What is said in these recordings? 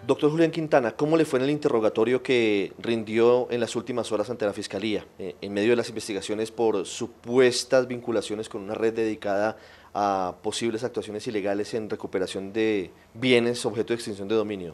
Doctor Julián Quintana, ¿cómo le fue en el interrogatorio que rindió en las últimas horas ante la Fiscalía, en medio de las investigaciones por supuestas vinculaciones con una red dedicada a posibles actuaciones ilegales en recuperación de bienes objeto de extinción de dominio?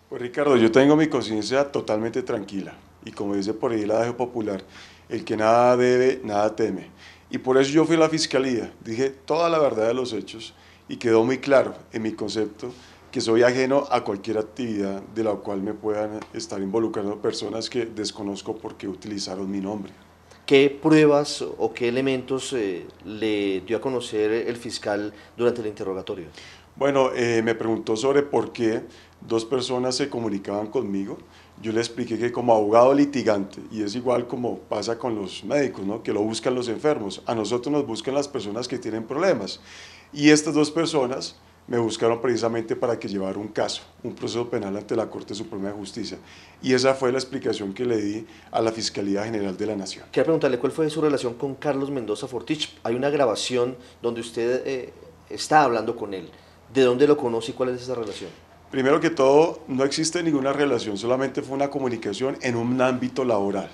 Pues Ricardo, yo tengo mi conciencia totalmente tranquila y como dice por ahí el adagio popular, el que nada debe, nada teme. Y por eso yo fui a la Fiscalía, dije toda la verdad de los hechos y quedó muy claro en mi concepto que soy ajeno a cualquier actividad de la cual me puedan estar involucrando personas que desconozco porque utilizaron mi nombre. ¿Qué pruebas o qué elementos le dio a conocer el fiscal durante el interrogatorio? Bueno, me preguntó sobre por qué dos personas se comunicaban conmigo. Yo le expliqué que como abogado litigante, y es igual como pasa con los médicos, ¿no? Que lo buscan los enfermos, a nosotros nos buscan las personas que tienen problemas. Y estas dos personas me buscaron precisamente para que llevara un caso, un proceso penal ante la Corte Suprema de Justicia. Y esa fue la explicación que le di a la Fiscalía General de la Nación. Quiero preguntarle cuál fue su relación con Carlos Mendoza Fortich. Hay una grabación donde usted está hablando con él. ¿De dónde lo conoce y cuál es esa relación? Primero que todo, no existe ninguna relación, solamente fue una comunicación en un ámbito laboral.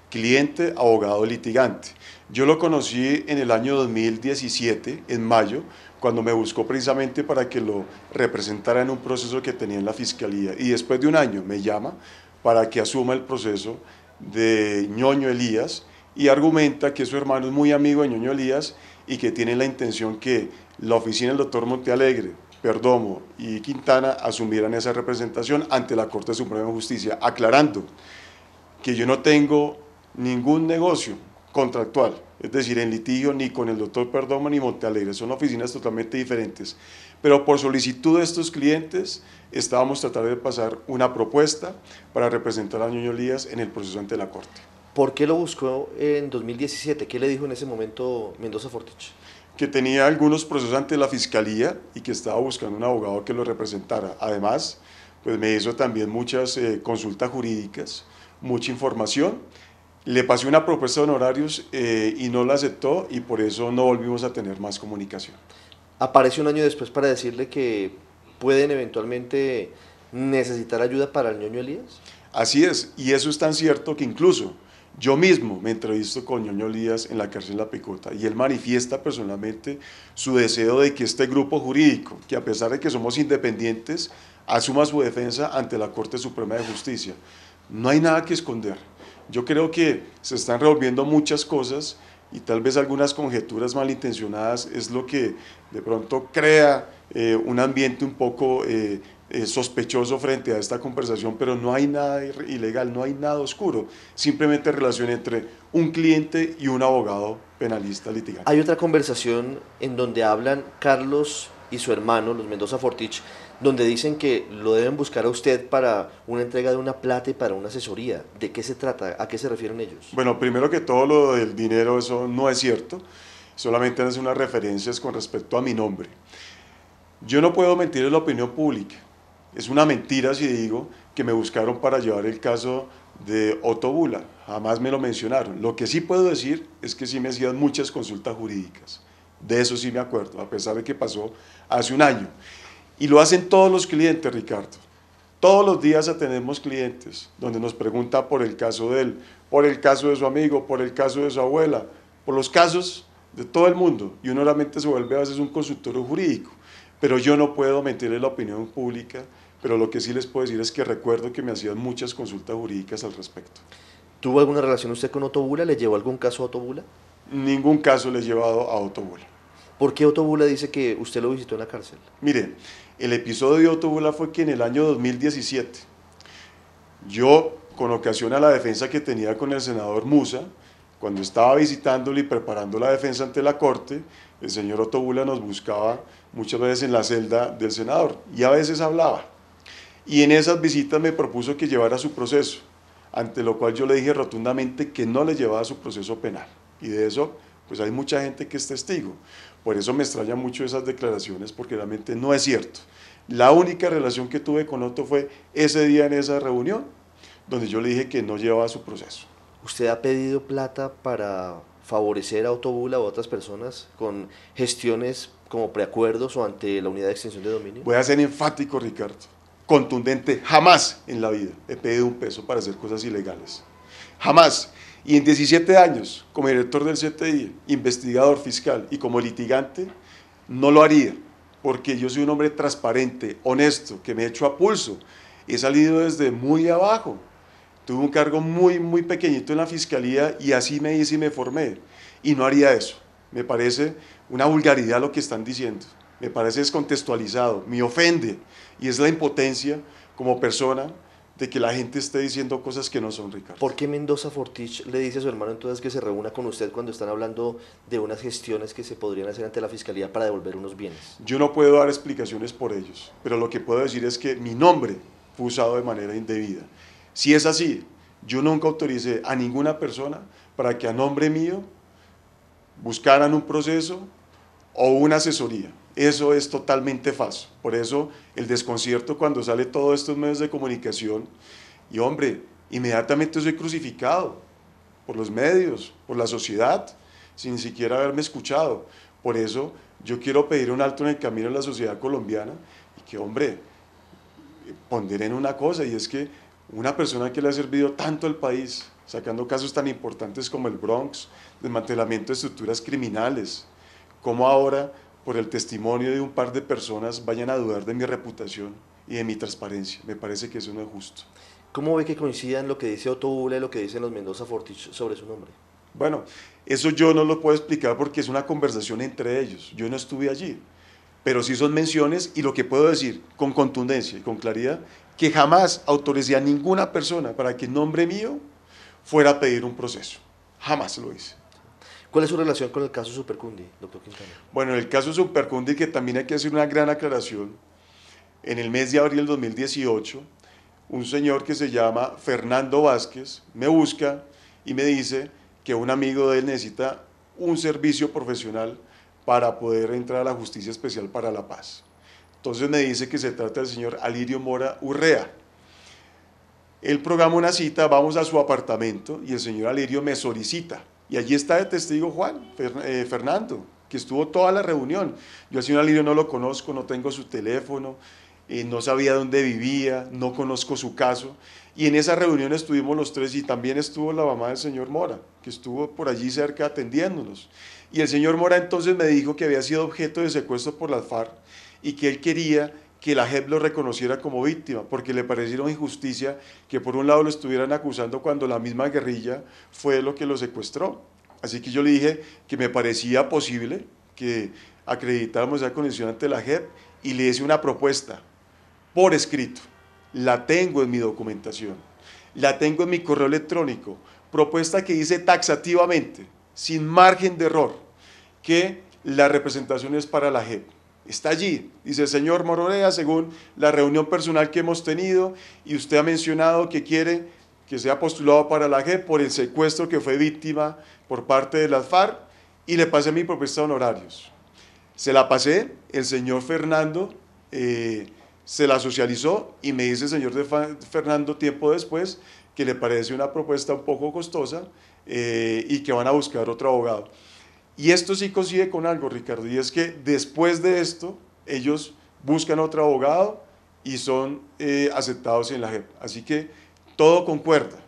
Cliente, abogado, litigante. Yo lo conocí en el año 2017, en mayo, cuando me buscó precisamente para que lo representara en un proceso que tenía en la Fiscalía. Y después de un año me llama para que asuma el proceso de Ñoño Elías y argumenta que su hermano es muy amigo de Ñoño Elías y que tiene la intención que la oficina del doctor Montealegre, Perdomo y Quintana asumieran esa representación ante la Corte Suprema de Justicia, aclarando que yo no tengo ningún negocio contractual, es decir, en litigio ni con el doctor Perdomo ni Montealegre, son oficinas totalmente diferentes, pero por solicitud de estos clientes estábamos tratando de pasar una propuesta para representar a Ñoño Elías en el proceso ante la Corte. ¿Por qué lo buscó en 2017? ¿Qué le dijo en ese momento Mendoza Fortich? Que tenía algunos procesos ante la Fiscalía y que estaba buscando un abogado que lo representara. Además, pues me hizo también muchas consultas jurídicas, mucha información. Le pasé una propuesta de honorarios y no la aceptó y por eso no volvimos a tener más comunicación. Aparece un año después para decirle que pueden eventualmente necesitar ayuda para el Ñoño Elías. Así es, y eso es tan cierto que incluso yo mismo me entrevisto con Ñoño Elías en la cárcel de La Picota y él manifiesta personalmente su deseo de que este grupo jurídico, que a pesar de que somos independientes, asuma su defensa ante la Corte Suprema de Justicia. No hay nada que esconder. Yo creo que se están revolviendo muchas cosas y tal vez algunas conjeturas malintencionadas es lo que de pronto crea un ambiente un poco sospechoso frente a esta conversación, pero no hay nada ilegal, no hay nada oscuro, simplemente relación entre un cliente y un abogado penalista litigante. Hay otra conversación en donde hablan Carlos y su hermano, los Mendoza Fortich, donde dicen que lo deben buscar a usted para una entrega de una plata y para una asesoría. ¿De qué se trata? ¿A qué se refieren ellos? Bueno, primero que todo lo del dinero, eso no es cierto, solamente es unas referencias con respecto a mi nombre. Yo no puedo mentir en la opinión pública. Es una mentira si digo que me buscaron para llevar el caso de Otto Bula, jamás me lo mencionaron. Lo que sí puedo decir es que sí me hacían muchas consultas jurídicas, de eso sí me acuerdo, a pesar de que pasó hace un año. Y lo hacen todos los clientes, Ricardo. Todos los días atendemos clientes donde nos preguntan por el caso de él, por el caso de su amigo, por el caso de su abuela, por los casos de todo el mundo. Y uno realmente se vuelve a veces un consultorio jurídico. Pero yo no puedo mentirle la opinión pública, pero lo que sí les puedo decir es que recuerdo que me hacían muchas consultas jurídicas al respecto. ¿Tuvo alguna relación usted con Otto Bula? ¿Le llevó algún caso a Otto Bula? Ningún caso le he llevado a Otto Bula. ¿Por qué Otto Bula dice que usted lo visitó en la cárcel? Mire, el episodio de Otto Bula fue que en el año 2017, yo, con ocasión a la defensa que tenía con el senador Musa, cuando estaba visitándolo y preparando la defensa ante la Corte, el señor Otto Bula nos buscaba muchas veces en la celda del senador y a veces hablaba. Y en esas visitas me propuso que llevara su proceso, ante lo cual yo le dije rotundamente que no le llevaba su proceso penal. Y de eso, pues hay mucha gente que es testigo. Por eso me extraña mucho esas declaraciones, porque realmente no es cierto. La única relación que tuve con Otto fue ese día en esa reunión, donde yo le dije que no llevaba su proceso. ¿Usted ha pedido plata para favorecer a Otto Bula o a otras personas con gestiones como preacuerdos o ante la unidad de extinción de dominio? Voy a ser enfático, Ricardo. contundente, jamás en la vida he pedido un peso para hacer cosas ilegales, jamás. Y en 17 años, como director del CTI, investigador fiscal y como litigante, no lo haría, porque yo soy un hombre transparente, honesto, que me he hecho a pulso, he salido desde muy abajo, tuve un cargo muy pequeñito en la fiscalía y así me hice y me formé, y no haría eso. Me parece una vulgaridad lo que están diciendo, me parece descontextualizado, me ofende, y es la impotencia como persona de que la gente esté diciendo cosas que no son, Ricardo. ¿Por qué Mendoza Fortich le dice a su hermano entonces que se reúna con usted cuando están hablando de unas gestiones que se podrían hacer ante la Fiscalía para devolver unos bienes? Yo no puedo dar explicaciones por ellos, pero lo que puedo decir es que mi nombre fue usado de manera indebida. Si es así, yo nunca autoricé a ninguna persona para que a nombre mío buscaran un proceso o una asesoría. Eso es totalmente falso. Por eso el desconcierto cuando sale todos estos medios de comunicación, y hombre, inmediatamente soy crucificado por los medios, por la sociedad, sin siquiera haberme escuchado. Por eso yo quiero pedir un alto en el camino en la sociedad colombiana y que, hombre, ponderen una cosa, y es que una persona que le ha servido tanto al país, sacando casos tan importantes como el Bronx, desmantelamiento de estructuras criminales, como ahora, por el testimonio de un par de personas, vayan a dudar de mi reputación y de mi transparencia. Me parece que eso no es justo. ¿Cómo ve que coincidan lo que dice Otto Bula y lo que dicen los Mendoza Fortich sobre su nombre? Bueno, eso yo no lo puedo explicar porque es una conversación entre ellos. Yo no estuve allí, pero sí son menciones, y lo que puedo decir con contundencia y con claridad, que jamás autoricé a ninguna persona para que en nombre mío fuera a pedir un proceso. Jamás lo hice. ¿Cuál es su relación con el caso Supercundi, doctor Quintana? Bueno, en el caso Supercundi, que también hay que hacer una gran aclaración, en el mes de abril del 2018, un señor que se llama Fernando Vázquez me busca y me dice que un amigo de él necesita un servicio profesional para poder entrar a la Justicia Especial para la Paz. Entonces me dice que se trata del señor Alirio Mora Urrea. Él programa una cita, vamos a su apartamento y el señor Alirio me solicita. Y allí está de testigo Fernando, que estuvo toda la reunión. Yo al señor Alirio no lo conozco, no tengo su teléfono, no sabía dónde vivía, no conozco su caso. Y en esa reunión estuvimos los tres, y también estuvo la mamá del señor Mora, que estuvo por allí cerca atendiéndonos. Y el señor Mora entonces me dijo que había sido objeto de secuestro por las FARC y que él quería que la JEP lo reconociera como víctima, porque le parecía una injusticia que por un lado lo estuvieran acusando cuando la misma guerrilla fue lo que lo secuestró. Así que yo le dije que me parecía posible que acreditáramos esa condición ante la JEP, y le hice una propuesta por escrito. La tengo en mi documentación, la tengo en mi correo electrónico, propuesta que dice taxativamente, sin margen de error, que la representación es para la JEP. Está allí, dice: señor Mororea, según la reunión personal que hemos tenido, y usted ha mencionado que quiere que sea postulado para la JEP por el secuestro que fue víctima por parte de las FARC, y le pasé mi propuesta de honorarios. Se la pasé, el señor Fernando se la socializó, y me dice el señor Fernando tiempo después que le parece una propuesta un poco costosa y que van a buscar otro abogado. Y esto sí coincide con algo, Ricardo, y es que después de esto ellos buscan otro abogado y son aceptados en la JEP. Así que todo concuerda.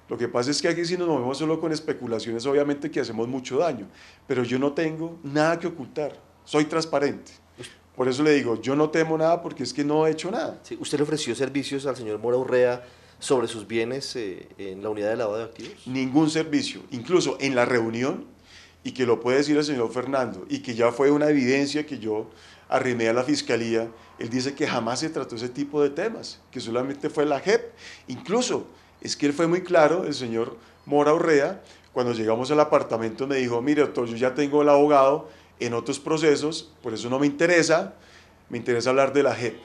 Lo que pasa es que aquí, si nos movemos solo con especulaciones, obviamente que hacemos mucho daño, pero yo no tengo nada que ocultar, soy transparente. Por eso le digo, yo no temo nada, porque es que no he hecho nada. Sí, ¿usted le ofreció servicios al señor Mora Urrea sobre sus bienes en la unidad de lavado de activos? Ningún servicio, incluso en la reunión, y que lo puede decir el señor Fernando, y que ya fue una evidencia que yo arrimé a la Fiscalía, él dice que jamás se trató ese tipo de temas, que solamente fue la JEP. Incluso, es que él fue muy claro, el señor Mora Urrea, cuando llegamos al apartamento me dijo: mire, doctor, yo ya tengo el abogado en otros procesos, por eso no me interesa hablar de la JEP.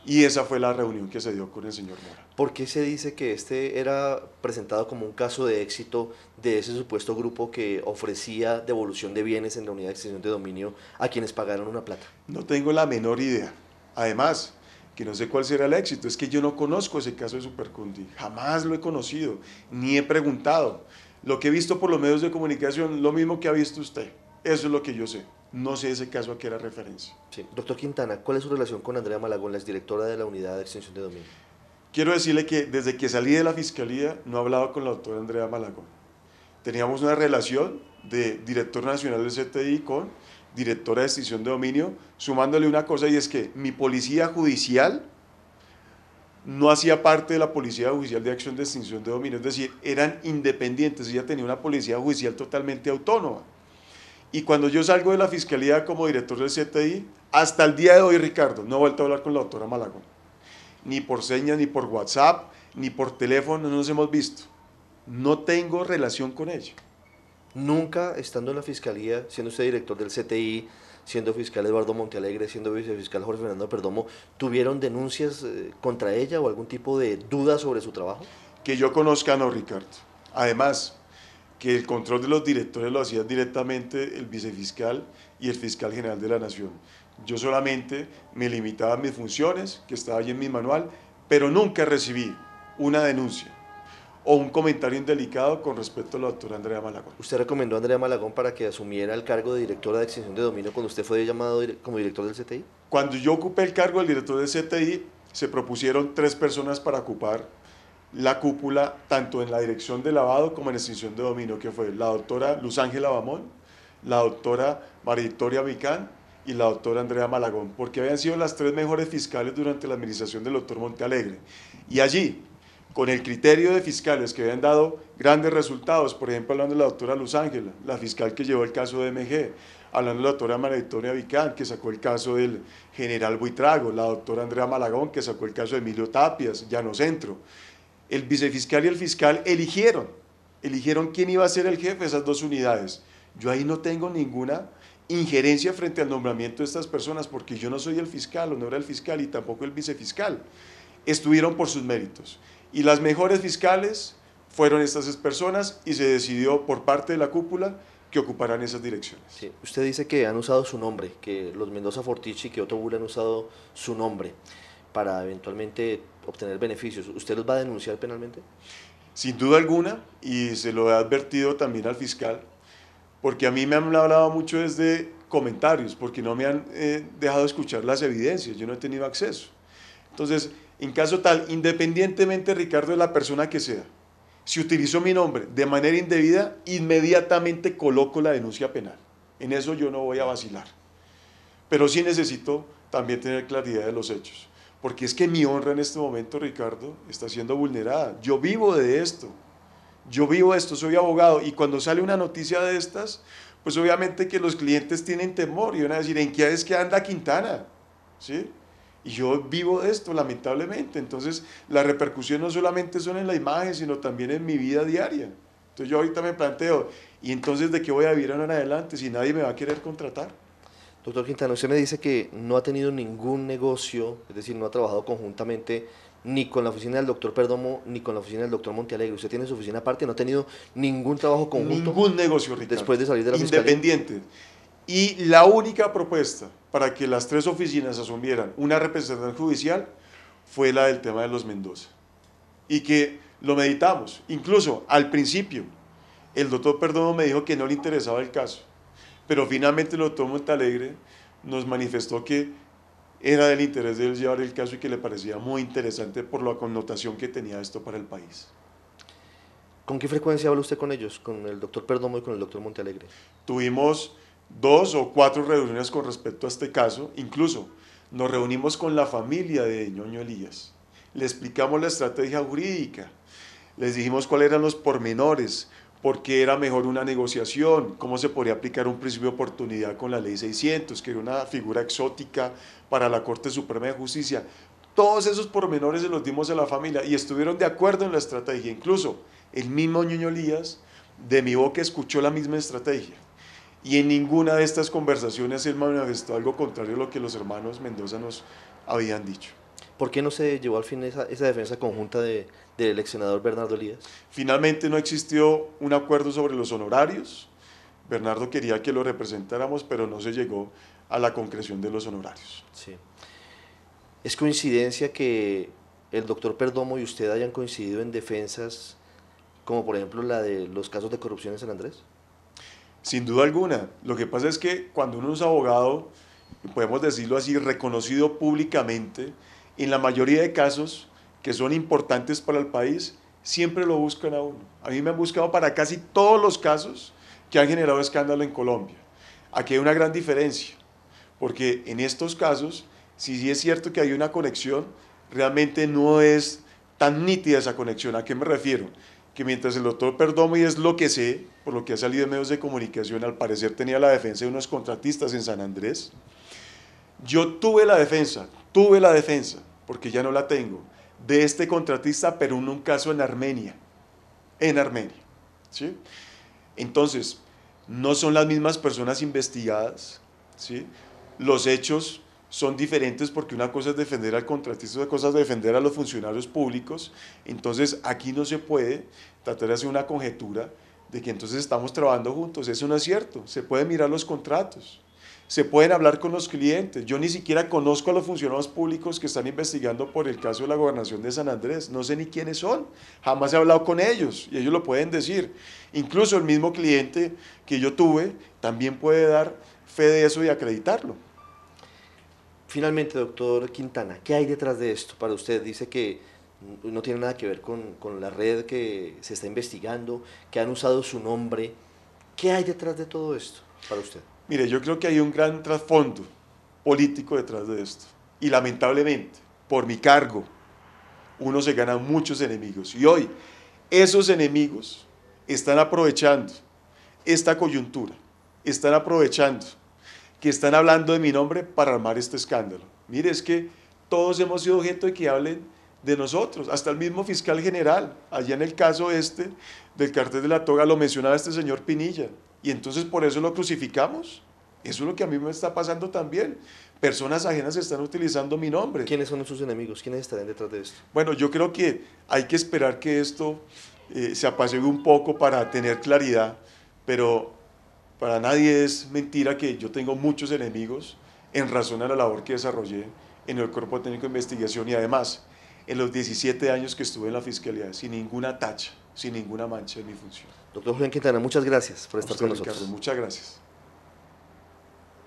Y esa fue la reunión que se dio con el señor Mora. ¿Por qué se dice que este era presentado como un caso de éxito de ese supuesto grupo que ofrecía devolución de bienes en la unidad de extinción de dominio a quienes pagaron una plata? No tengo la menor idea. Además, que no sé cuál será el éxito, es que yo no conozco ese caso de Supercundi, jamás lo he conocido, ni he preguntado. Lo que he visto por los medios de comunicación, lo mismo que ha visto usted, eso es lo que yo sé. No sé ese caso a qué era referencia. Sí. Doctor Quintana, ¿cuál es su relación con Andrea Malagón, la exdirectora de la Unidad de Extensión de Dominio? Quiero decirle que desde que salí de la fiscalía no he hablado con la doctora Andrea Malagón. Teníamos una relación de director nacional del CTI con directora de extinción de dominio, sumándole una cosa, y es que mi policía judicial no hacía parte de la Policía Judicial de Acción de Extinción de Dominio, es decir, eran independientes, ella tenía una policía judicial totalmente autónoma. Y cuando yo salgo de la Fiscalía como director del CTI, hasta el día de hoy, Ricardo, no he vuelto a hablar con la doctora Malagón. Ni por señas, ni por WhatsApp, ni por teléfono, no nos hemos visto. No tengo relación con ella. Nunca estando en la Fiscalía, siendo usted director del CTI, siendo fiscal Eduardo Montealegre, siendo vicefiscal Jorge Fernando Perdomo, ¿tuvieron denuncias contra ella o algún tipo de duda sobre su trabajo? Que yo conozca, no, Ricardo. Además, que el control de los directores lo hacía directamente el vicefiscal y el fiscal general de la Nación. Yo solamente me limitaba a mis funciones, que estaba allí en mi manual, pero nunca recibí una denuncia o un comentario indelicado con respecto a la doctora Andrea Malagón. ¿Usted recomendó a Andrea Malagón para que asumiera el cargo de directora de extinción de dominio cuando usted fue llamado como director del CTI? Cuando yo ocupé el cargo del director del CTI, se propusieron 3 personas para ocupar la cúpula, tanto en la dirección de lavado como en extinción de dominio, que fue la doctora Luz Ángela Bamón, la doctora María Victoria Vicán y la doctora Andrea Malagón, porque habían sido las 3 mejores fiscales durante la administración del doctor Montealegre. Y allí, con el criterio de fiscales que habían dado grandes resultados, por ejemplo, hablando de la doctora Luz Ángela, la fiscal que llevó el caso de MG, hablando de la doctora María Victoria Vicán, que sacó el caso del general Buitrago, la doctora Andrea Malagón, que sacó el caso de Emilio Tapias, Llano Centro. El vicefiscal y el fiscal eligieron quién iba a ser el jefe de esas 2 unidades. Yo ahí no tengo ninguna injerencia frente al nombramiento de estas personas, porque yo no soy el fiscal, o no era el fiscal, y tampoco el vicefiscal. Estuvieron por sus méritos. Y las mejores fiscales fueron estas personas, y se decidió por parte de la cúpula que ocuparán esas direcciones. Sí. Usted dice que han usado su nombre, que los Mendoza Fortici y que Otto Bull han usado su nombre para eventualmente obtener beneficios. ¿Usted los va a denunciar penalmente? Sin duda alguna, y se lo he advertido también al fiscal, porque a mí me han hablado mucho desde comentarios, porque no me han dejado escuchar las evidencias, yo no he tenido acceso. Entonces, en caso tal, independientemente, Ricardo, de la persona que sea, si utilizó mi nombre de manera indebida, inmediatamente coloco la denuncia penal. En eso yo no voy a vacilar. Pero sí necesito también tener claridad de los hechos, porque es que mi honra en este momento, Ricardo, está siendo vulnerada. Yo vivo de esto, soy abogado, y cuando sale una noticia de estas, pues obviamente que los clientes tienen temor y van a decir, ¿en qué es que anda Quintana? ¿Sí? Y yo vivo de esto, lamentablemente. Entonces, las repercusiones no solamente son en la imagen, sino también en mi vida diaria. Entonces, yo ahorita me planteo, ¿y entonces de qué voy a vivir en adelante si nadie me va a querer contratar? Doctor Quintana, usted me dice que no ha tenido ningún negocio, es decir, no ha trabajado conjuntamente ni con la oficina del doctor Perdomo ni con la oficina del doctor Montealegre. Usted tiene su oficina aparte, no ha tenido ningún trabajo conjunto. Ningún negocio, Ricardo. Después de salir de la fiscalía. Independiente. Y la única propuesta para que las 3 oficinas asumieran una representación judicial fue la del tema de los Mendoza. Y que lo meditamos. Incluso al principio, el doctor Perdomo me dijo que no le interesaba el caso. Pero finalmente el doctor Montealegre nos manifestó que era del interés de él llevar el caso y que le parecía muy interesante por la connotación que tenía esto para el país. ¿Con qué frecuencia habla usted con ellos, con el doctor Perdomo y con el doctor Montealegre? Tuvimos 2 o 4 reuniones con respecto a este caso, incluso nos reunimos con la familia de Ñoño Elías, le explicamos la estrategia jurídica, les dijimos cuáles eran los pormenores, por qué era mejor una negociación, cómo se podría aplicar un principio de oportunidad con la ley 600, que era una figura exótica para la Corte Suprema de Justicia. Todos esos pormenores se los dimos a la familia y estuvieron de acuerdo en la estrategia. Incluso el mismo Ñoño Elías de mi boca escuchó la misma estrategia. Y en ninguna de estas conversaciones él manifestó algo contrario a lo que los hermanos Mendoza nos habían dicho. ¿Por qué no se llevó al fin esa defensa conjunta del ex senador Bernardo Elías? Finalmente no existió un acuerdo sobre los honorarios. Bernardo quería que lo representáramos, pero no se llegó a la concreción de los honorarios. Sí. ¿Es coincidencia que el doctor Perdomo y usted hayan coincidido en defensas como por ejemplo la de los casos de corrupción en San Andrés? Sin duda alguna. Lo que pasa es que cuando uno es abogado, podemos decirlo así, reconocido públicamente, en la mayoría de casos que son importantes para el país, siempre lo buscan a uno. A mí me han buscado para casi todos los casos que han generado escándalo en Colombia. Aquí hay una gran diferencia, porque en estos casos, si sí es cierto que hay una conexión, realmente no es tan nítida esa conexión. ¿A qué me refiero? Que mientras el doctor Perdomo, y es lo que sé, por lo que ha salido en medios de comunicación, al parecer tenía la defensa de unos contratistas en San Andrés, yo tuve la defensa, porque ya no la tengo, de este contratista, pero en un caso en Armenia, ¿sí? Entonces, no son las mismas personas investigadas, ¿sí? Los hechos son diferentes porque una cosa es defender al contratista, otra cosa es defender a los funcionarios públicos. Entonces, aquí no se puede tratar de hacer una conjetura de que entonces estamos trabajando juntos. Eso no es cierto. Se pueden mirar los contratos, se pueden hablar con los clientes. Yo ni siquiera conozco a los funcionarios públicos que están investigando por el caso de la gobernación de San Andrés. No sé ni quiénes son. Jamás he hablado con ellos y ellos lo pueden decir. Incluso el mismo cliente que yo tuve también puede dar fe de eso y acreditarlo. Finalmente, doctor Quintana, ¿qué hay detrás de esto para usted? Dice que no tiene nada que ver con la red que se está investigando, que han usado su nombre. ¿Qué hay detrás de todo esto para usted? Mire, yo creo que hay un gran trasfondo político detrás de esto. Y lamentablemente, por mi cargo, uno se gana muchos enemigos. Y hoy, esos enemigos están aprovechando esta coyuntura, están aprovechando que están hablando de mi nombre para armar este escándalo. Mire, es que todos hemos sido objeto de que hablen de nosotros, hasta el mismo fiscal general, allá en el caso este del cartel de la toga lo mencionaba este señor Pinilla, y entonces por eso lo crucificamos. Eso es lo que a mí me está pasando también. Personas ajenas están utilizando mi nombre. ¿Quiénes son sus enemigos? ¿Quiénes estarán detrás de esto? Bueno, yo creo que hay que esperar que esto se apacigue un poco para tener claridad, pero para nadie es mentira que yo tengo muchos enemigos en razón a la labor que desarrollé en el Cuerpo Técnico de Investigación y además en los 17 años que estuve en la Fiscalía, sin ninguna tacha, sin ninguna mancha en mi función. Doctor Julián Quintana, muchas gracias por estar con nosotros. Ricardo, muchas gracias.